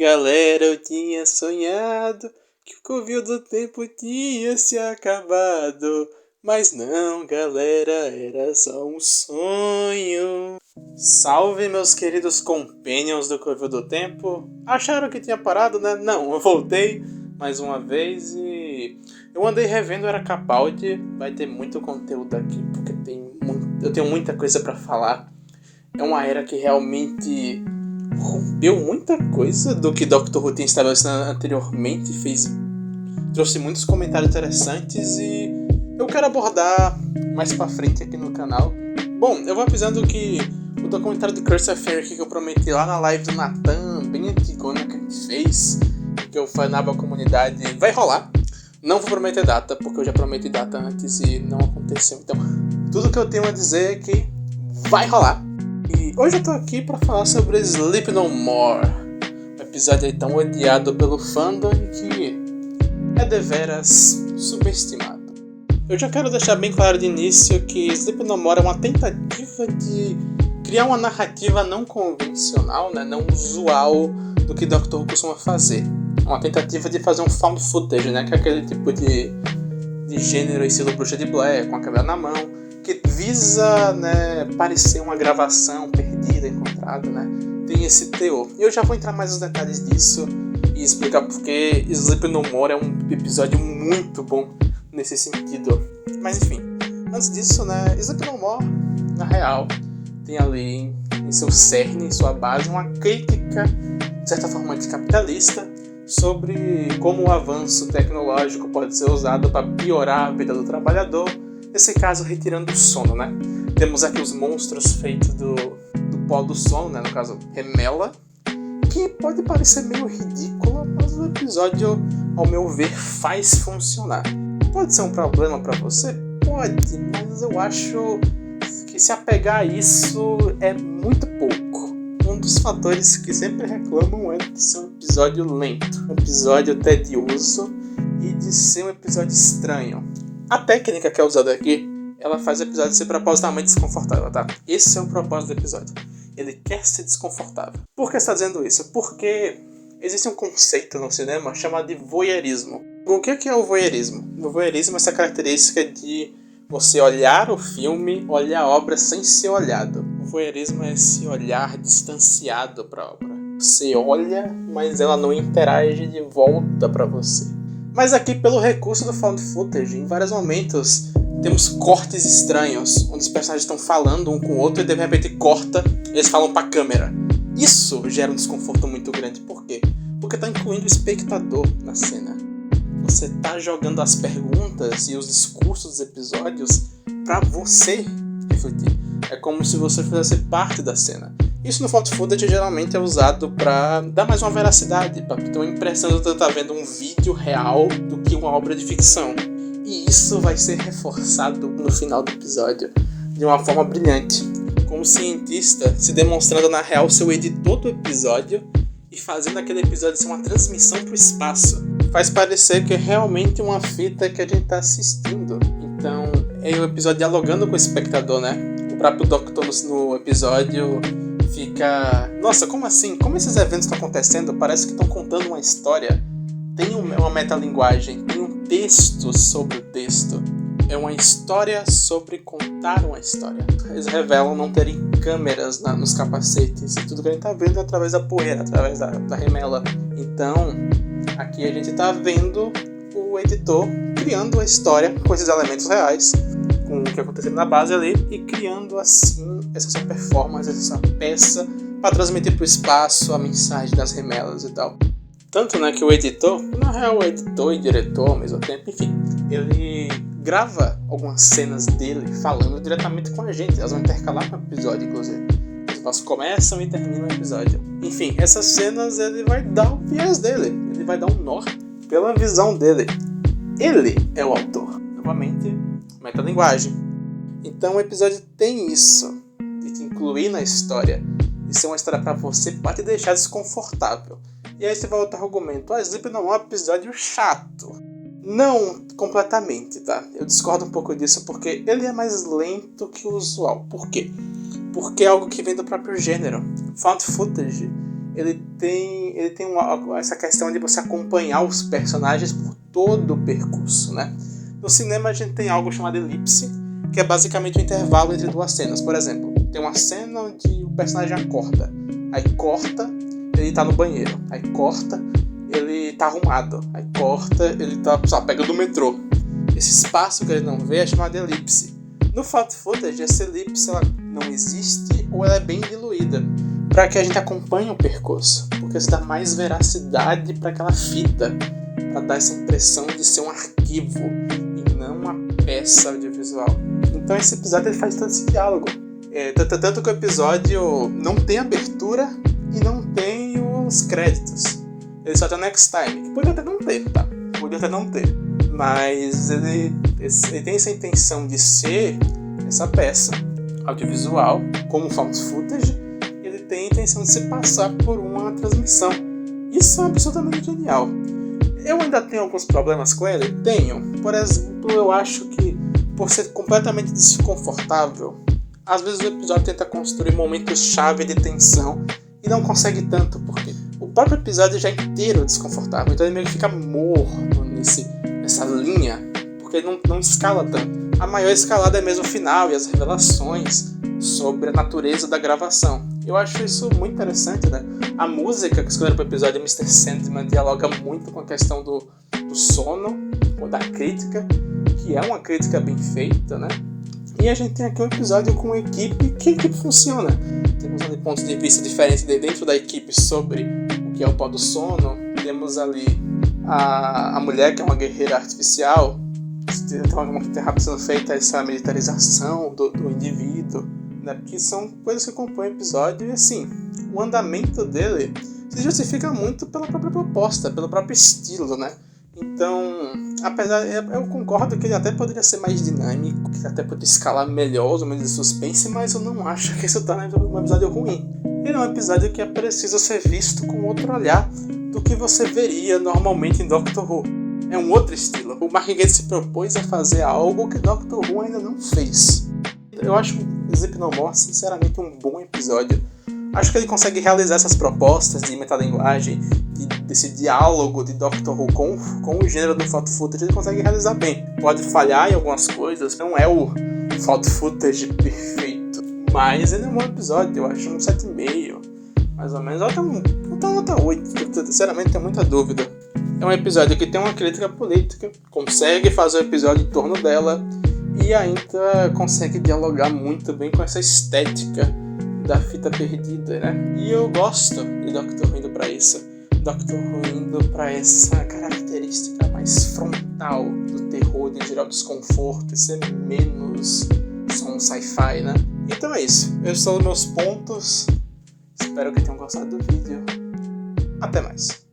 galera, eu tinha sonhado que o Covil do Tempo tinha se acabado. Mas não, galera, era só um sonho. Salve, meus queridos companions do Covil do Tempo. Acharam que tinha parado, né? Não, eu voltei mais uma vez e eu andei revendo Era Capaldi. Vai ter muito conteúdo aqui, porque eu tenho muita coisa pra falar. É uma era que realmente rompeu muita coisa do que Doctor Who tinha estabelecido anteriormente, trouxe muitos comentários interessantes e eu quero abordar mais pra frente aqui no canal. Bom, eu vou avisando que o documentário do Curse of Fairy que eu prometi lá na live do Nathan, bem antigona que a gente fez, que eu fanava a comunidade, vai rolar. Não vou prometer data, porque eu já prometi data antes e não aconteceu. Então, tudo que eu tenho a dizer é que vai rolar. E hoje eu tô aqui pra falar sobre Sleep No More, um episódio aí tão odiado pelo fandom que é deveras subestimado. Eu já quero deixar bem claro de início que Sleep No More é uma tentativa de criar uma narrativa não convencional, né, não usual do que Doctor Who costuma fazer. Uma tentativa de fazer um found footage, né, que é aquele tipo de gênero estilo Bruxa de Blair, com a câmera na mão, que visa, né, parecer uma gravação perdida, encontrada, né? Tem esse teor. E eu já vou entrar mais nos detalhes disso e explicar porque Sleep No More é um episódio muito bom nesse sentido. Mas enfim, antes disso, né, Sleep No More, na real, tem ali em seu cerne, em sua base, uma crítica, de certa forma, anticapitalista sobre como o avanço tecnológico pode ser usado para piorar a vida do trabalhador. Nesse caso, retirando o sono, né? Temos aqui os monstros feitos do pó do sono, né? No caso, Remela, que pode parecer meio ridícula, mas o episódio, ao meu ver, faz funcionar. Pode ser um problema pra você? Pode, mas eu acho que se apegar a isso é muito pouco. Um dos fatores que sempre reclamam é de ser um episódio lento, um episódio tedioso e de ser um episódio estranho. A técnica que é usada aqui, ela faz o episódio ser propositalmente desconfortável, tá? Esse é o propósito do episódio. Ele quer ser desconfortável. Por que está dizendo isso? Porque existe um conceito no cinema chamado de voyeurismo. O que é o voyeurismo? O voyeurismo é essa característica de você olhar o filme, olhar a obra sem ser olhado. O voyeurismo é esse olhar distanciado para a obra. Você olha, mas ela não interage de volta para você. Mas aqui, pelo recurso do found footage, em vários momentos temos cortes estranhos, onde os personagens estão falando um com o outro e de repente corta e eles falam pra câmera. Isso gera um desconforto muito grande. Por quê? Porque tá incluindo o espectador na cena. Você tá jogando as perguntas e os discursos dos episódios pra você refletir. É como se você fizesse parte da cena. Isso no found footage geralmente é usado para dar mais uma veracidade, para ter uma impressão de você estar vendo um vídeo real do que uma obra de ficção. E isso vai ser reforçado no final do episódio de uma forma brilhante, com o cientista se demonstrando na real seu editor do episódio e fazendo aquele episódio ser uma transmissão para o espaço. Faz parecer que é realmente uma fita que a gente está assistindo. Então é o episódio dialogando com o espectador, né? O próprio Doctor no episódio fica... Nossa, como assim? Como esses eventos estão acontecendo? Parece que estão contando uma história. Tem uma metalinguagem, tem um texto sobre o texto. É uma história sobre contar uma história. Eles revelam não terem câmeras nos capacetes. E tudo que a gente está vendo é através da poeira, através da remela. Então, aqui a gente está vendo o editor criando a história com esses elementos reais, com o que aconteceu na base ali, e criando assim essa sua performance, essa sua peça para transmitir para o espaço a mensagem das remelas e tal. Tanto, né, que o editor, na real, é editor e diretor ao mesmo tempo, enfim, ele grava algumas cenas dele falando diretamente com a gente. Elas vão intercalar com o episódio, inclusive. Elas começam e terminam o episódio. Enfim, essas cenas ele vai dar o viés dele, ele vai dar um norte pela visão dele. Ele é o autor. Novamente, metalinguagem. Então o episódio tem isso, de te incluir na história, de ser uma história pra você, pode te deixar desconfortável. E aí você vai outro argumento, Sleep não é um episódio chato. Não completamente, tá? Eu discordo um pouco disso porque ele é mais lento que o usual. Por quê? Porque é algo que vem do próprio gênero. Found footage, ele tem essa questão de você acompanhar os personagens por todo o percurso, né? No cinema a gente tem algo chamado elipse, que é basicamente um intervalo entre duas cenas. Por exemplo, tem uma cena onde o personagem acorda, aí corta, ele tá no banheiro, aí corta, ele tá arrumado, aí corta, ele tá, pegando o metrô. Esse espaço que ele não vê é chamado elipse. No found footage, essa elipse ela não existe ou ela é bem diluída, para que a gente acompanhe o percurso, porque isso dá mais veracidade para aquela fita, para dar essa impressão de ser um arquivo e não uma peça audiovisual. Então esse episódio ele faz todo esse diálogo. Tanto que o episódio não tem abertura e não tem os créditos. Ele só tem Next Time, que podia até não ter, tá? Podia até não ter. Mas ele tem essa intenção de ser essa peça audiovisual, como found footage, ele tem a intenção de se passar por uma transmissão. Isso é absolutamente genial. Eu ainda tenho alguns problemas com ele? Tenho. Por exemplo, eu acho que, por ser completamente desconfortável, às vezes o episódio tenta construir momentos-chave de tensão e não consegue tanto, porque o próprio episódio já é inteiro desconfortável, então ele meio que fica morno nessa linha, porque ele não escala tanto. A maior escalada é mesmo o final e as revelações sobre a natureza da gravação. Eu acho isso muito interessante, né? A música que escolheram para o episódio Mr. Sandman dialoga muito com a questão do sono, ou da crítica, que é uma crítica bem feita, né? E a gente tem aqui um episódio com uma equipe que funciona. Temos ali pontos de vista diferentes dentro da equipe sobre o que é o pó do sono. Temos ali a mulher, que é uma guerreira artificial. Tem muito rápido sendo feita essa militarização do indivíduo, né? Que são coisas que compõem o episódio. E assim, o andamento dele se justifica muito pela própria proposta, pelo próprio estilo, né? Então, apesar, eu concordo que ele até poderia ser mais dinâmico, que até poderia escalar melhor os momentos de suspense, mas eu não acho que isso torna um episódio ruim. Ele é um episódio que é preciso ser visto com outro olhar do que você veria normalmente em Doctor Who. É um outro estilo. O Mark Gatiss se propôs a fazer algo que Doctor Who ainda não fez. Eu acho Sleep No More, sinceramente, um bom episódio. Acho que ele consegue realizar essas propostas de metalinguagem, desse diálogo de Doctor Who com o gênero do found footage, ele consegue realizar bem. Pode falhar em algumas coisas, não é o found footage perfeito, mas ele é um bom episódio, eu acho um 7,5, mais ou menos, até uma nota 8, sinceramente tenho muita dúvida. É um episódio que tem uma crítica política, consegue fazer o episódio em torno dela e ainda consegue dialogar muito bem com essa estética da fita perdida, né? E eu gosto de Doctor Who indo pra isso. Doctor Who indo pra essa característica mais frontal do terror, de gerar desconforto e ser menos só um sci-fi, né? Então é isso. Esses são os meus pontos. Espero que tenham gostado do vídeo. Até mais.